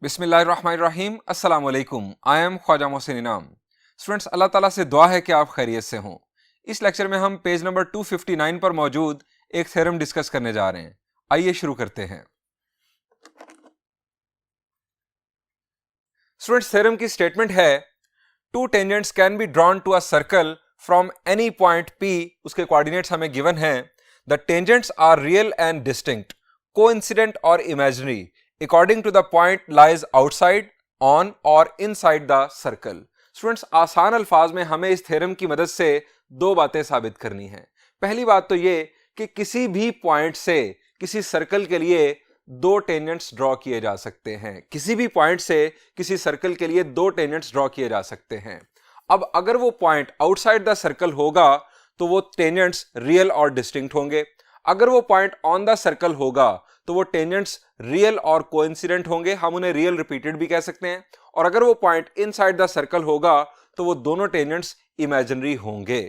बिस्मिल्लाहिर्रहमानिर्रहीम अस्सलाम वालेकुम। आई एम ख्वाजा मोहसिन इनाम। स्टूडेंट्स, अल्लाह ताला से दुआ है कि आप खैरियत से हों। इस लेक्चर में हम पेज नंबर 259 पर मौजूद एक थ्योरम डिस्कस करने जा रहे हैं। आइए शुरू करते हैं। स्टूडेंट्स, थ्योरम की स्टेटमेंट है two tangents can be drawn to a circle from any point P. उसके कोऑर्डिनेट्स हमें गिवन हैं। The tangents are real and distinct, coincident और imaginary according to the point lies outside, on और inside the circle. Students, आसान अल्फाज में हमें इस थ्योरम की मदद से दो बातें साबित करनी है। पहली बात तो ये कि किसी भी पॉइंट से किसी सर्कल के लिए दो टेंजेंट्स ड्रॉ किए जा सकते हैं। किसी भी पॉइंट से किसी सर्कल के लिए दो टेंजेंट्स ड्रॉ किए जा सकते हैं। अब अगर वो पॉइंट आउटसाइड द सर्कल होगा तो वो टेंजेंट्स रियल और डिस्टिंक्ट होंगे। अगर वो पॉइंट ऑन द सर्कल होगा तो वो टेंजेंट्स रियल और कोइंसिडेंट होंगे, हम उन्हें रियल रिपीटेड भी कह सकते हैं। और अगर वो पॉइंट इनसाइड द सर्कल होगा तो वो दोनों टेंजेंट्स इमेजिनरी होंगे।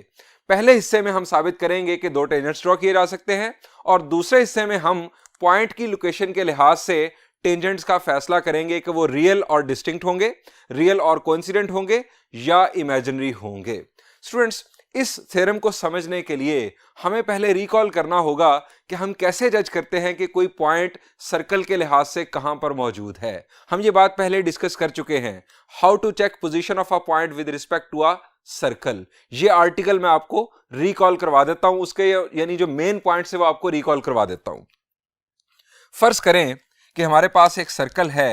पहले हिस्से में हम साबित करेंगे कि दो टेंजेंट्स ड्रॉ किए जा सकते हैं और दूसरे हिस्से में हम पॉइंट की लोकेशन के लिहाज से टेंजेंट्स का फैसला करेंगे कि वो रियल और डिस्टिंक्ट होंगे, रियल और कोइंसिडेंट होंगे या इमेजिनरी होंगे। स्टूडेंट्स, इस थ्योरम को समझने के लिए हमें पहले रिकॉल करना होगा कि हम कैसे जज करते हैं कि कोई पॉइंट सर्कल के लिहाज से कहां पर मौजूद है। हम ये बात पहले डिस्कस कर चुके हैं, how to check position of a point with respect to a circle. ये आर्टिकल मैं आपको रिकॉल करवा देता हूं, उसके यानी जो मेन पॉइंट्स है वो आपको रिकॉल करवा देता हूं। फर्ज करें कि हमारे पास एक सर्कल है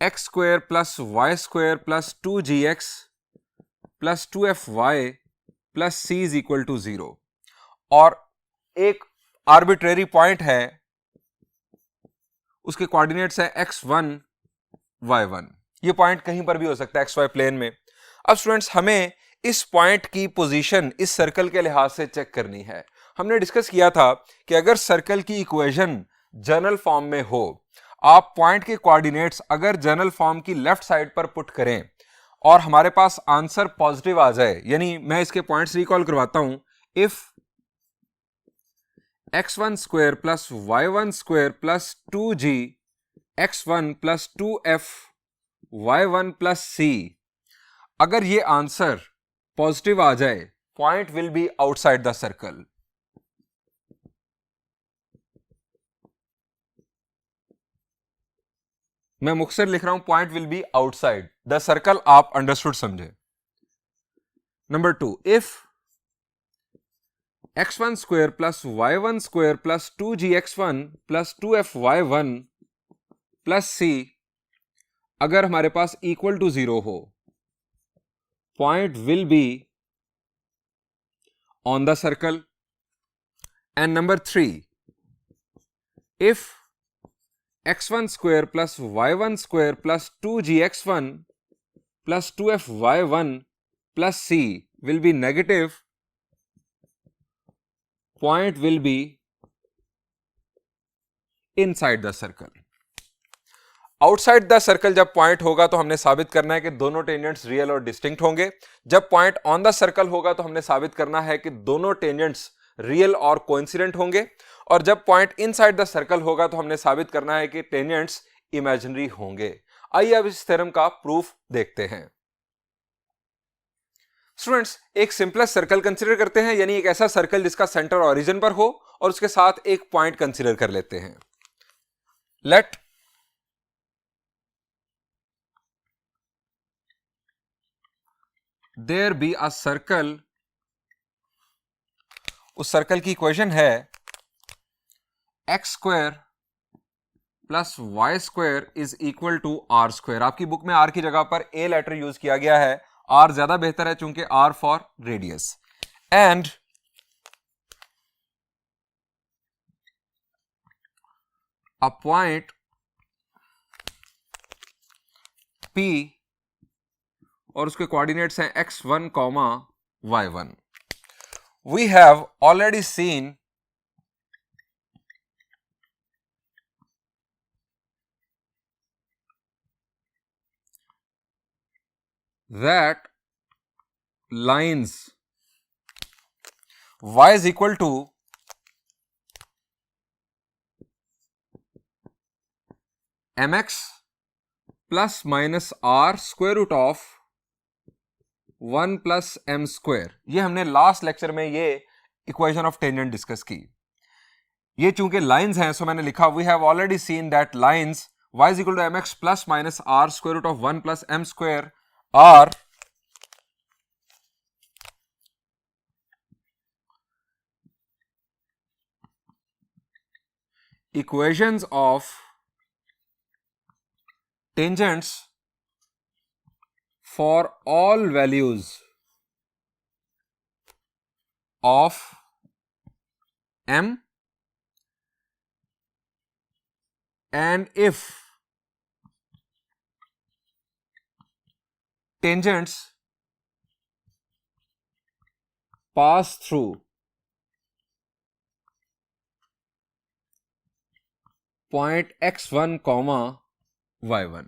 x square plus y square plus 2gx plus 2fy plus C is equal to 0 और एक आर्बिट्रेरी पॉइंट है, उसके कोऑर्डिनेट्स है x1 y1। ये पॉइंट कहीं पर भी हो सकता है xy प्लेन में। अब स्टूडेंट्स, हमें इस पॉइंट की पोजीशन इस सर्कल के लिहाज से चेक करनी है। हमने डिस्कस किया था कि अगर सर्कल की इक्वेशन जनरल फॉर्म में हो, आप पॉइंट के कोऑर्डिनेट्स अगर जनरल फॉर्म की लेफ्ट साइड पर पुट करें और हमारे पास आंसर पॉजिटिव आ जाए, यानी मैं इसके पॉइंट्स रिकॉल करवाता हूं। If x1 square plus y1 square plus 2g x1 plus 2f y1 plus c, अगर ये आंसर पॉजिटिव आ जाए, point will be outside the circle. मैं मुख्तसर लिख रहा हूं, point will be outside the circle, आप अंडरस्टूड समझे। Number 2, if x1 square plus y1 square plus 2gx1 plus 2fy1 plus c अगर हमारे पास इक्वल टू 0 हो, point will be on the circle. And number 3, if x1 square plus y1 square plus 2gx1 plus 2fy1 plus c will be negative, point will be inside the circle. Outside the circle जब point होगा तो हमने साबित करना है कि दोनों tangents real और डिस्टिंक्ट होंगे। जब पॉइंट ऑन द सर्कल होगा तो हमने साबित करना है कि दोनों टेंजेंट्स रियल और कोइंसिडेंट होंगे। और जब पॉइंट इनसाइड द सर्कल होगा तो हमने साबित करना है कि टेंजेंट्स इमेजिनरी होंगे। आइए अब इस थ्योरम का प्रूफ देखते हैं। स्टूडेंट्स, एक सिंपलेस्ट सर्कल कंसीडर करते हैं, यानी एक ऐसा सर्कल जिसका सेंटर ओरिजिन पर हो और उसके साथ एक पॉइंट कंसीडर कर लेते हैं। Let there be a circle, उस सर्कल की इक्वेशन है x square plus y square is equal to r square. आपकी बुक में आर की जगह पर ए लेटर यूज किया गया है, आर ज्यादा बेहतर है चूंकि r for radius. And a point P और उसके कोऑर्डिनेट्स हैं x1, y1। We have already seen that lines y is equal to mx plus minus r square root of 1 plus M square. ये हमने last lecture में ये equation of tangent discuss की। ये चूंकि लाइंस हैं, सो मैंने लिखा we have already seen that lines y is equal to mx plus minus r square root of 1 plus M square are equations of tangents for all values of m and if tangents pass through point x1, y1।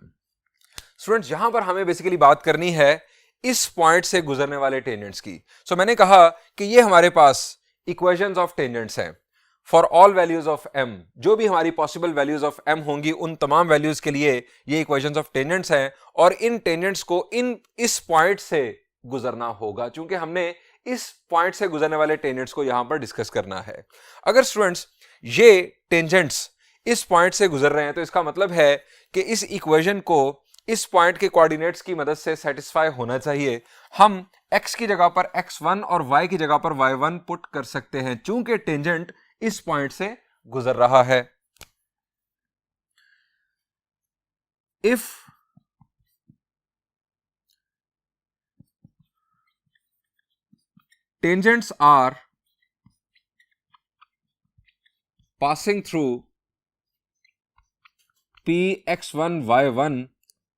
Students यहां पर हमें basically बात करनी है इस point से गुजरने वाले टेंजेंट्स की। सो मैंने कहा कि ये हमारे पास इक्वेशंस ऑफ टेंजेंट्स हैं for all values of m। जो भी हमारी पॉसिबल वैल्यूज ऑफ m होंगी उन तमाम वैल्यूज के लिए ये इक्वेशंस ऑफ टेंजेंट्स हैं और इन टेंजेंट्स को इस पॉइंट से गुजरना होगा, क्योंकि हमने इस पॉइंट से गुजरने वाले टेंजेंट्स को यहां पर डिस्कस करना है। अगर स्टूडेंट्स ये टेंजेंट्स इस पॉइंट से गुजर रहे हैं तो इसका मतलब है कि इस इक्वेशन को इस पॉइंट के कोऑर्डिनेट्स की मदद से सेटिस्फाई होना चाहिए। हम x की जगह पर x1 और y की जगह पर y1 पुट कर सकते हैं चूंकि टेंजेंट इस पॉइंट से गुजर रहा है। If tangents are passing through px1 y1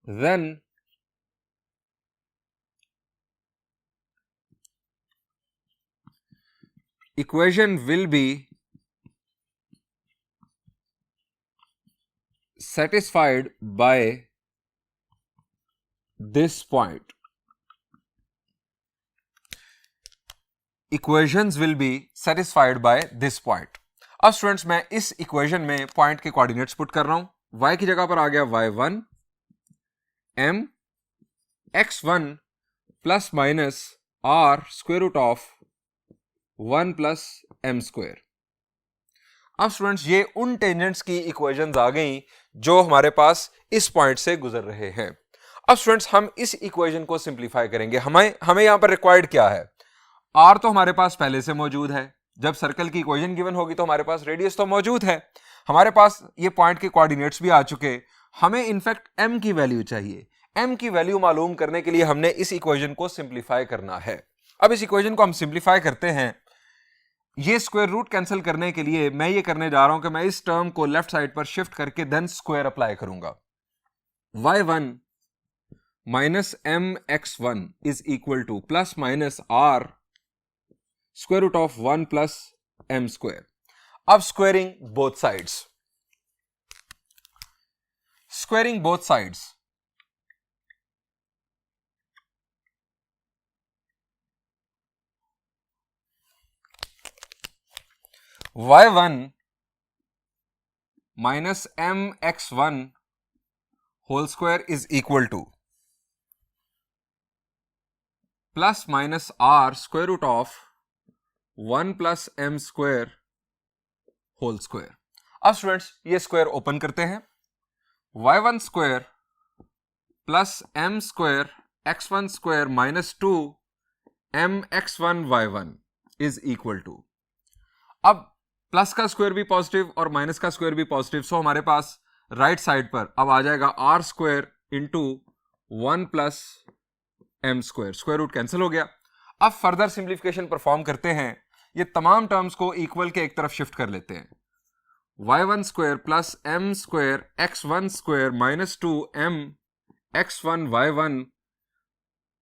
then equation will be satisfied by this point। equations will be satisfied by this point। अब स्टूडेंट्स मैं इस इक्वेशन में पॉइंट के कोऑर्डिनेट्स पुट कर रहा हूं। y की जगह पर आ गया y1 m x1 plus minus r square root of 1 plus M square. अब स्टूडेंट्स ये उन टेंजेंट्स की इक्वेशंस आ गई जो हमारे पास इस पॉइंट से गुजर रहे हैं। अब स्टूडेंट्स हम इस इक्वेशन को सिंप्लीफाई करेंगे। हमें यहां पर रिक्वायर्ड क्या है? r तो हमारे पास पहले से मौजूद है। जब सर्कल की इक्वेशन गिवन होगी तो हमारे पास रेडियस तो मौजूद है, हमारे पास ये पॉइंट के कोऑर्डिनेट्स भी आ चुके। हमें इनफैक्ट m की वैल्यू चाहिए। m की वैल्यू मालूम करने के लिए हमने इस इक्वेशन को सिंप्लीफाई करना है। अब इस इक्वेशन को हम सिंप्लीफाई करते हैं। ये स्क्वायर रूट कैंसिल करने के लिए मैं ये करने जा रहा हूं कि मैं इस टर्म को लेफ्ट साइड पर शिफ्ट करके देन स्क्वायर अप्लाई करूंगा। y1 minus M x1 is equal to plus minus r square root of 1 plus M square. अब squaring both sides. Squaring both sides y1 minus M x1 whole square is equal to plus minus r square root of 1 plus M square whole square. अब students ये square open करते हैं। y1 square plus m square x1 square minus 2 m x1 y1 is equal to, अब plus का square भी positive और minus का square भी पॉजिटिव, सो हमारे पास राइट साइड पर अब आ जाएगा r square into 1 plus m square. Square root cancel हो गया। अब फर्दर सिंप्लीफिकेशन परफॉर्म करते हैं। ये तमाम टर्म्स को इक्वल के एक तरफ शिफ्ट कर लेते हैं। y1 square plus m square x1 square minus 2 m x1 y1,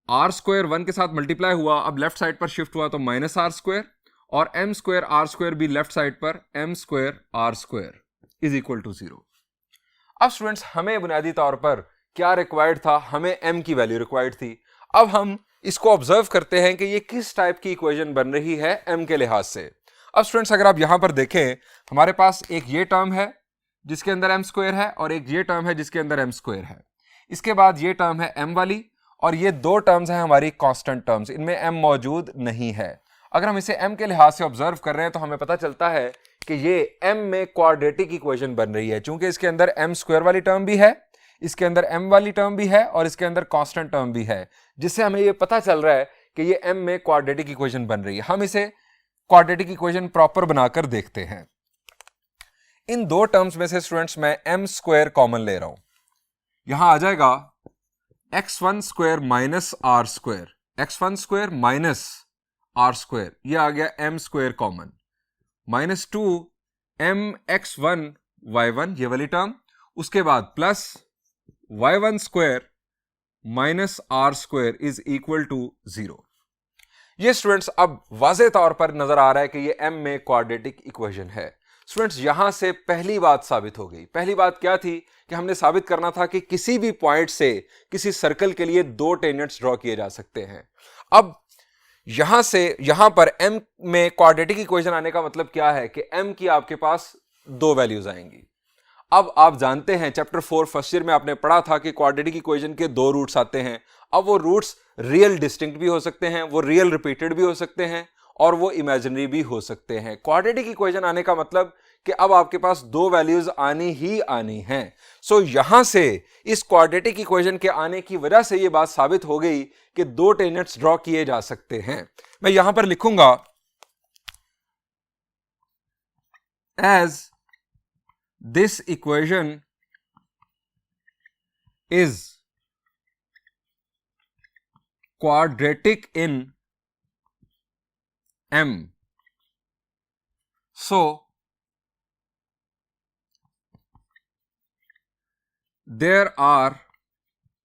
r square 1 के साथ मल्टीप्लाई हुआ, अब लेफ्ट साइड पर शिफ्ट हुआ तो माइनस r स्क्वायर, और m स्क्वायर r स्क्वायर भी लेफ्ट साइड पर m square r square is equal to 0। अब स्टूडेंट्स हमें बुनियादी तौर पर क्या रिक्वायर्ड था? हमें m की वैल्यू रिक्वायर्ड थी। अब हम इसको ऑब्जर्व करते हैं कि ये किस टाइप की इक्वेशन बन रही है m के लिहाज से। अब स्टूडेंट्स अगर आप यहां पर देखें, हमारे पास एक ये टर्म है जिसके अंदर m स्क्वायर है और एक ये टर्म है जिसके अंदर m स्क्वायर है। इसके बाद ये टर्म है m वाली और ये दो टर्म्स हैं हमारी कांस्टेंट टर्म्स, इनमें m मौजूद नहीं है। अगर हम इसे m के लिहाज से ऑब्जर्व कर रहे हैं तो हमें पता चलता है कि ये m में क्वाड्रेटिक इक्वेशन बन रही है, चूंकि इसके अंदर m स्क्वायर वाली टर्म भी है, इसके अंदर m वाली टर्म भी है और इसके अंदर कांस्टेंट टर्म भी है, जिससे हमें ये पता चल रहा है कि ये m में क्वाड्रेटिक इक्वेशन बन रही है। हम इसे क्वाड्रेटिक इक्वेशन प्रॉपर बनाकर देखते हैं। इन दो टर्म्स में से स्टूडेंट्स मैं m स्क्वायर कॉमन ले रहा हूं, यहां आ जाएगा x1 square minus r square, x1 square minus r square, ये आ गया m square common, minus 2 mx1 y1 ये वाली टर्म, उसके बाद plus y1 square minus r square is equal to 0। ये स्टूडेंट्स अब वाज़ेह तौर पर नजर आ रहा है कि ये m में क्वाड्रेटिक इक्वेशन है। स्टूडेंट्स यहां से पहली बात साबित हो गई। पहली बात क्या थी कि हमने साबित करना था कि किसी भी पॉइंट से किसी सर्कल के लिए दो टेंजेंट्स ड्रॉ किए जा सकते हैं। अब यहां से यहां पर m में क्वाड्रेटिक इक्वेशन आने का मतलब क्या है कि m की आपके पास दो वैल्यूज आएंगी। अब आप जानते हैं चैप्टर 4 फर्स्ट ईयर में आपने पढ़ा था कि क्वाड्रेटिक इक्वेशन के दो रूट्स आते हैं। अब वो रूट्स रियल डिस्टिंक्ट भी हो सकते हैं, वो रियल रिपीटेड भी हो सकते हैं और वो इमेजिनरी भी हो सकते हैं। क्वाड्रेटिक इक्वेशन आने का मतलब कि अब आपके पास दो वैल्यूज आनी ही आनी हैं। सो यहां से इस क्वाड्रेटिक इक्वेशन के आने की वजह से ये बात साबित हो गई कि दो टेंजेंट्स ड्रॉ किए जा सकते हैं। मैं यहां पर लिखूंगा as this equation is quadratic in M, so there are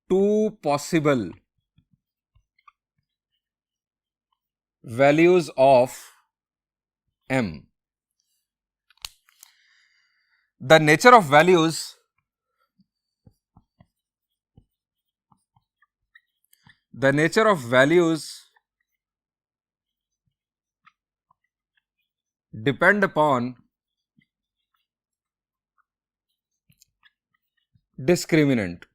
two possible values of M. The nature of values depend upon discriminant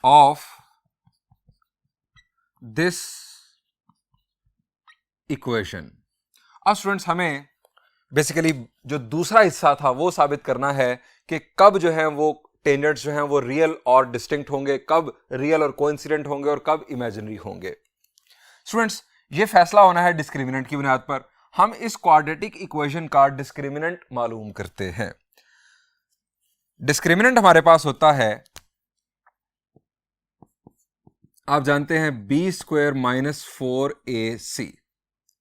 of this equation. अब स्टूडेंट्स हमें बेसिकली जो दूसरा हिस्सा था वो साबित करना है कि कब जो है वो टेंजेंट्स जो हैं वो रियल और डिस्टिंक्ट होंगे, कब रियल और कोइंसिडेंट होंगे और कब इमेजिनरी होंगे। स्टूडेंट्स ये फैसला होना है डिस्क्रिमिनेंट की बुनियाद पर। हम इस क्वाड्रेटिक इक्वेशन का डिस्क्रिमिनेंट मालूम करते हैं। डिस्क्रिमिनेंट हमारे पास होता है, आप जानते हैं बी स्क्वायर माइनस 4ac,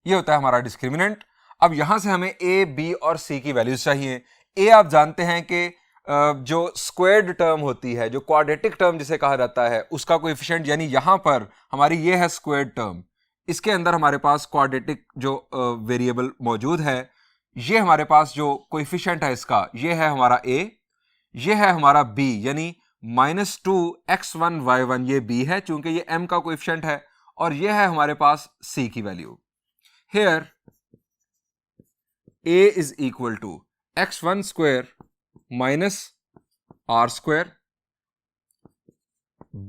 ये होता है हमारा डिस्क्रिमिनेंट। अब यहां से हमें ए, बी और सी की वैल्यूज चाहिए। ए आप जानते हैं कि जो स्क्वायर्ड टर्म होती है, जो क्वाड्रेटिक टर्म जिसे कहा जाता है, उसका कोएफिशिएंट, यानी यहां पर हमारी ये है स्क्वायर्ड टर्म, इसके अंदर हमारे पास क्वाड्रेटिक जो वेरिएबल मौजूद है, ये हमारे पास जो कोएफिशिएंट है इसका, ये है हमारा ए, ये है हमारा बी, यानी -2x1y1 ये बी है चूंकि ये m का कोएफिशिएंट है, और ये है हमारे पास c की value. Here a is equal to x1 square minus r square,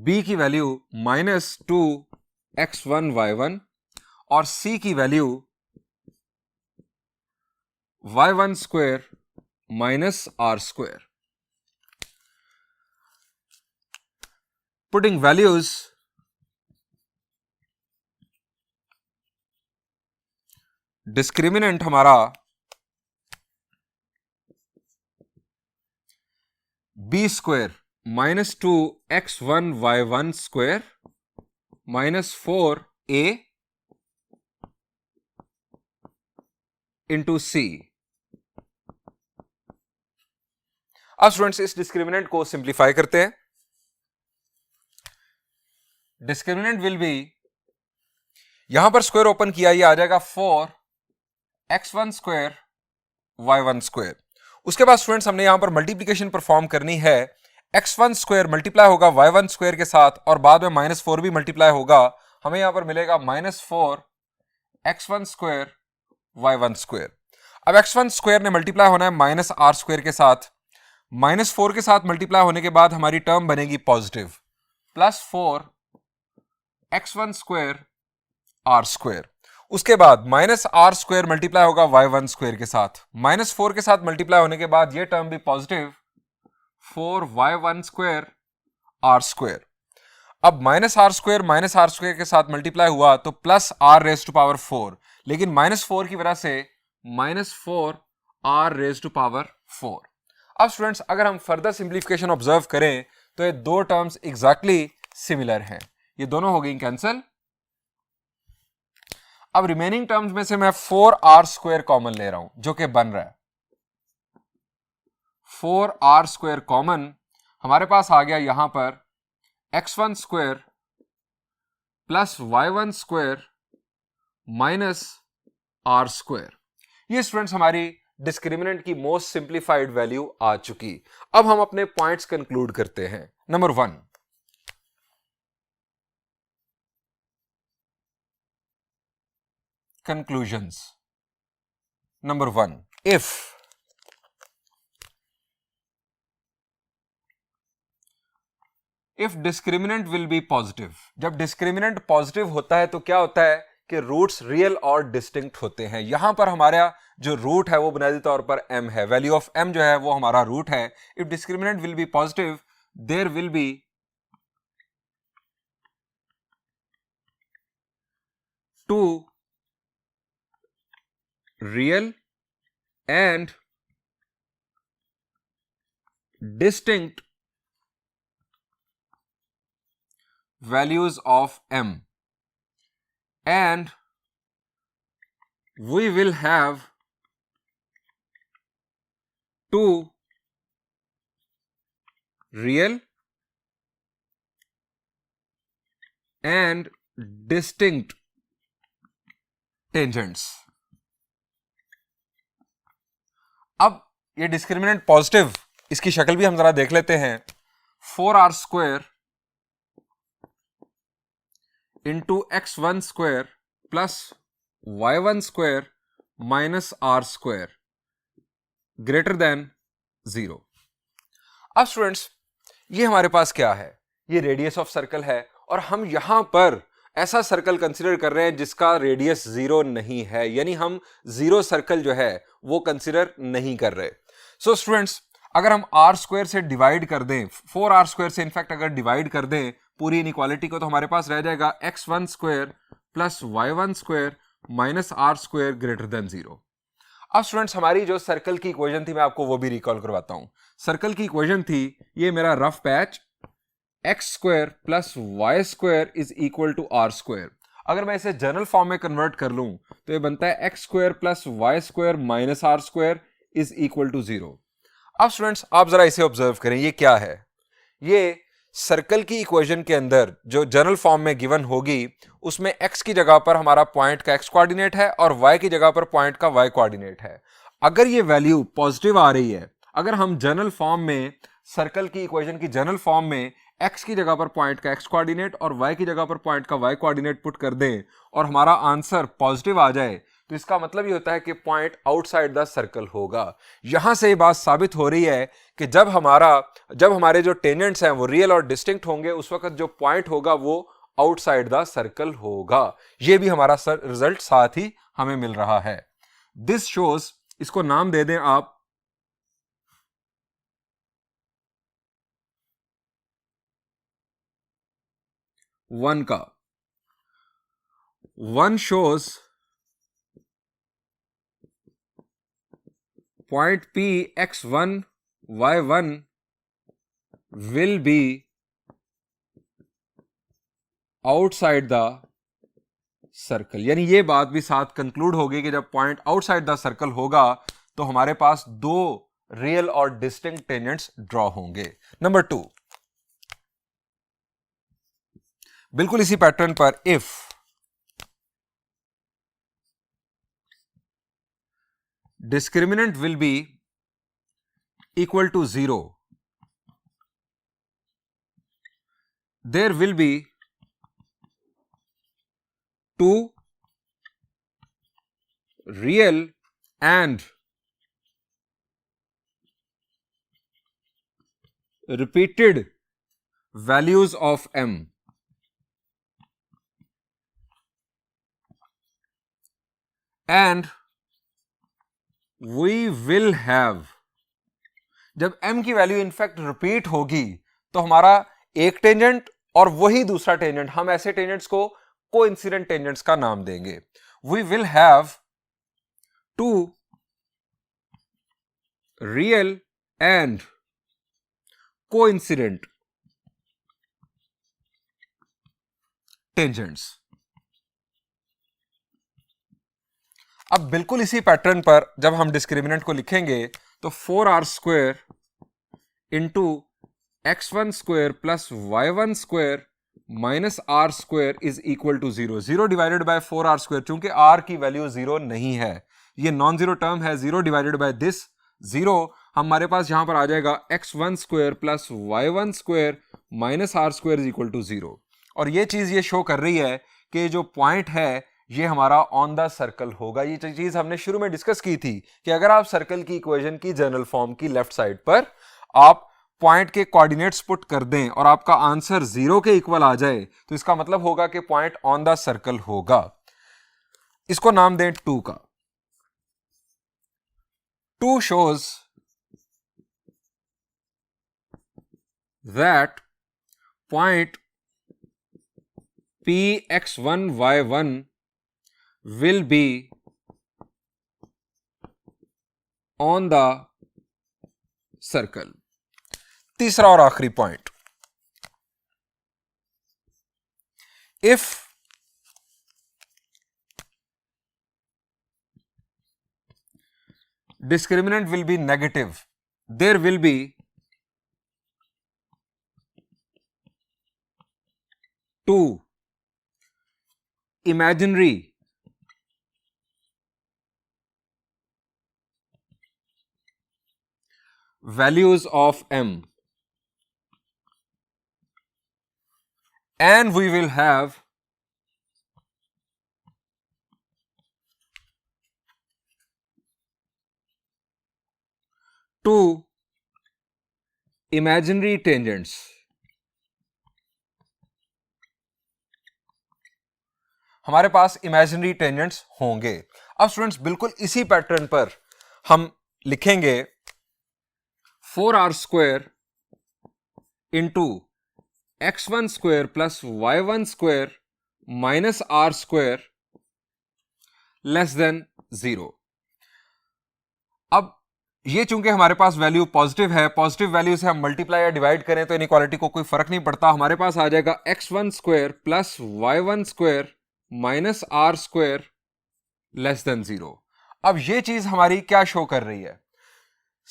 b की वैल्यू -2x1y1 और c की value y1 square minus r square. Putting values, discriminant हमारा B square -2x1y1 square -4a into C. अब students इस discriminant को simplify करते हैं। Discriminant will B, यहां पर स्क्वायर ओपन किया, ये आ जाएगा 4x1 स्क्वायर y1 स्क्वायर। उसके बाद स्टूडेंट्स हमने यहां पर मल्टीप्लिकेशन परफॉर्म करनी है। x1 स्क्वायर मल्टीप्लाई होगा y1 स्क्वायर के साथ और बाद में -4 भी मल्टीप्लाई होगा, हमें यहां पर मिलेगा -4x1 स्क्वायर y1 स्क्वायर। अब x1 स्क्वायर ने मल्टीप्लाई होना है माइनस आर स्क्वायर के साथ, -4 के साथ मल्टीप्लाई होने के बाद हमारी टर्म बनेगी positive, +4 x1 square r square. उसके बाद माइनस आर स्क्वायर मल्टीप्लाई होगा y1 स्क्वायर के साथ, -4 के साथ मल्टीप्लाई होने के बाद ये टर्म भी positive, 4y1 square r square. अब माइनस आर स्क्वायर के साथ मल्टीप्लाई हुआ तो plus r raise to power 4, लेकिन -4 की वजह से -4 आर रेज टू पावर 4। अब स्टूडेंट्स अगर हम फर्दर सिंप्लीफिकेशन ऑब्जर्व करें तो ये दो टर्म्स एग्जैक्टली सिमिलर हैं, ये दोनों हो गई कैंसिल। अब रिमेनिंग टर्म्स में से मैं 4r स्क्वायर कॉमन ले रहा हूं जो कि बन रहा है 4r स्क्वायर कॉमन, हमारे पास आ गया यहां पर x1 square plus y1 square minus r square. ये स्टूडेंट्स हमारी डिस्क्रिमिनेंट की मोस्ट सिंप्लीफाइड वैल्यू आ चुकी। अब हम अपने पॉइंट्स कंक्लूड करते हैं। Number 1, conclusions. Number 1, if discriminant will be positive, जब डिस्क्रिमिनेंट पॉजिटिव होता है तो क्या होता है कि रूट्स रियल और डिस्टिंक्ट होते हैं। यहां पर हमारा जो रूट है वो बुनियादी तौर पर m है, वैल्यू ऑफ m जो है वो हमारा रूट है। If discriminant will be positive there will be two real and distinct values of m, and we will have two real and distinct tangents। अब ये डिस्क्रिमिनेंट पॉजिटिव, इसकी शक्ल भी हम जरा देख लेते हैं। 4r square into x1 square plus y1 square minus r square greater than 0। अब स्टूडेंट्स ये हमारे पास क्या है, ये रेडियस ऑफ सर्कल है और हम यहां पर ऐसा सर्कल कंसीडर कर रहे हैं जिसका रेडियस 0 नहीं है, यानी हम 0 सर्कल जो है वो कंसीडर नहीं कर रहे। सो स्टूडेंट्स अगर हम आर स्क्वायर से डिवाइड कर दें, 4r स्क्वायर से इनफैक्ट अगर डिवाइड कर दें पूरी इनइक्वालिटी को, तो हमारे पास रह जाएगा x1 square plus y1 square minus r square greater than 0। अब स्टूडेंट्स हमारी जो सर्कल की इक्वेशन थी मैं आपको वो भी रिकॉल करवाता हूं। सर्कल की इक्वेशन थी, ये मेरा rough patch, x square plus y square is equal to r square. अगर मैं इसे जनरल फॉर्म में कन्वर्ट कर लूं तो ये बनता है x square plus y square minus r square is equal to 0। अब स्टूडेंट्स आप जरा इसे ऑब्जर्व करें, ये क्या है, ये सर्कल की इक्वेशन के अंदर जो जनरल फॉर्म में गिवन होगी उसमें x की जगह पर हमारा पॉइंट का x कोऑर्डिनेट है और y की जगह पर पॉइंट का y कोऑर्डिनेट है। अगर ये वैल्यू पॉजिटिव आ रही है, अगर हम जनरल फॉर्म में सर्कल की इक्वेशन की जनरल फॉर्म में x की जगह पर पॉइंट का x कोऑर्डिनेट और y की जगह पर पॉइंट का y कोऑर्डिनेट पुट कर दें और हमारा आंसर पॉजिटिव आ जाए तो इसका मतलब ये होता है कि पॉइंट आउटसाइड द सर्कल होगा। यहां से ये बात साबित हो रही है कि जब हमारे जो टेंजेंट्स हैं वो रियल और डिस्टिंक्ट होंगे उस वक्त जो पॉइंट होगा वो आउटसाइड द सर्कल होगा। ये भी हमारा रिजल्ट साथ ही हमें मिल रहा है। दिस शोज, इसको नाम दे दें आप वन का। One shows point P x1 y1 will be outside the circle, यानी ये बात भी साथ कंक्लूड होगी कि जब पॉइंट आउटसाइड द सर्कल होगा तो हमारे पास दो रियल और डिस्टिंक्ट टेंजेंट्स ड्रॉ होंगे। नंबर 2, बिल्कुल इसी पैटर्न पर, if discriminant will be equal to 0, there will be two real and repeated values of m and we will have, जब m की वैल्यू इनफैक्ट रिपीट होगी तो हमारा एक टेंजेंट और वही दूसरा टेंजेंट, हम ऐसे टेंजेंट्स को कोइंसिडेंट टेंजेंट्स का नाम देंगे. We will have two real and coincident tangents. अब बिल्कुल इसी पैटर्न पर जब हम डिस्क्रिमिनेंट को लिखेंगे तो 4r square into x1 square plus y1 square minus r square is equal to 0. 0 divided by 4r square, चूंकि r की वैल्यू 0 नहीं है, ये नॉन जीरो टर्म है. 0 डिवाइडेड बाय दिस 0, हमारे पास यहां पर आ जाएगा x1 square plus y1 square minus r square is equal to 0. और ये चीज ये शो कर रही है कि जो पॉइंट है ये हमारा ऑन द सर्कल होगा. ये चीज हमने शुरू में डिस्कस की थी कि अगर आप सर्कल की इक्वेशन की जनरल फॉर्म की लेफ्ट साइड पर आप पॉइंट के कोऑर्डिनेट्स पुट कर दें और आपका आंसर 0 के इक्वल आ जाए तो इसका मतलब होगा कि पॉइंट ऑन द सर्कल होगा. इसको नाम दें 2 का. 2 shows that point Px1y1 will be on the circle. तीसरा और आखिरी point, if discriminant will be negative, there will be two imaginary values of m, and we will have two imaginary tangents. हमारे पास imaginary tangents होंगे. अब students बिल्कुल इसी pattern पर हम लिखेंगे 4r square into x1 square plus y1 square minus r square less than 0. अब ये चूंकि हमारे पास वैल्यू पॉजिटिव है, पॉजिटिव वैल्यू से हम मल्टीप्लाई या डिवाइड करें तो इनइक्वालिटी को कोई फर्क नहीं पड़ता. हमारे पास आ जाएगा x1 square plus y1 square minus r square less than 0. अब ये चीज हमारी क्या शो कर रही है?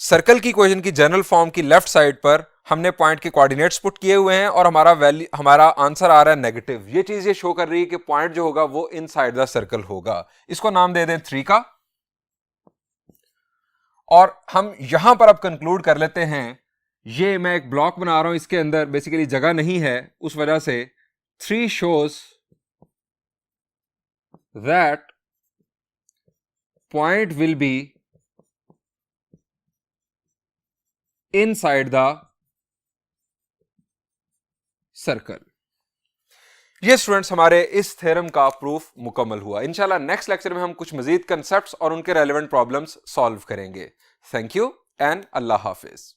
सर्कल की इक्वेशन की जनरल फॉर्म की लेफ्ट साइड पर हमने पॉइंट के कोऑर्डिनेट्स पुट किए हुए हैं और हमारा आंसर आ रहा है नेगेटिव. ये चीज ये शो कर रही है कि पॉइंट जो होगा वो इनसाइड द सर्कल होगा. इसको नाम दे दें 3 का. और हम यहां पर अब कंक्लूड कर लेते हैं. ये मैं एक ब्लॉक बना रहा हूं, इसके अंदर बेसिकली जगह नहीं है, उस वजह से 3 shows that point will be inside the circle. ये स्टूडेंट्स हमारे इस थ्योरम का प्रूफ मुकम्मल हुआ. इंशाल्लाह नेक्स्ट लेक्चर में हम कुछ मजीद कंसेप्ट्स और उनके रेलेवेंट प्रॉब्लम्स सॉल्व करेंगे. Thank you and Allah Hafiz.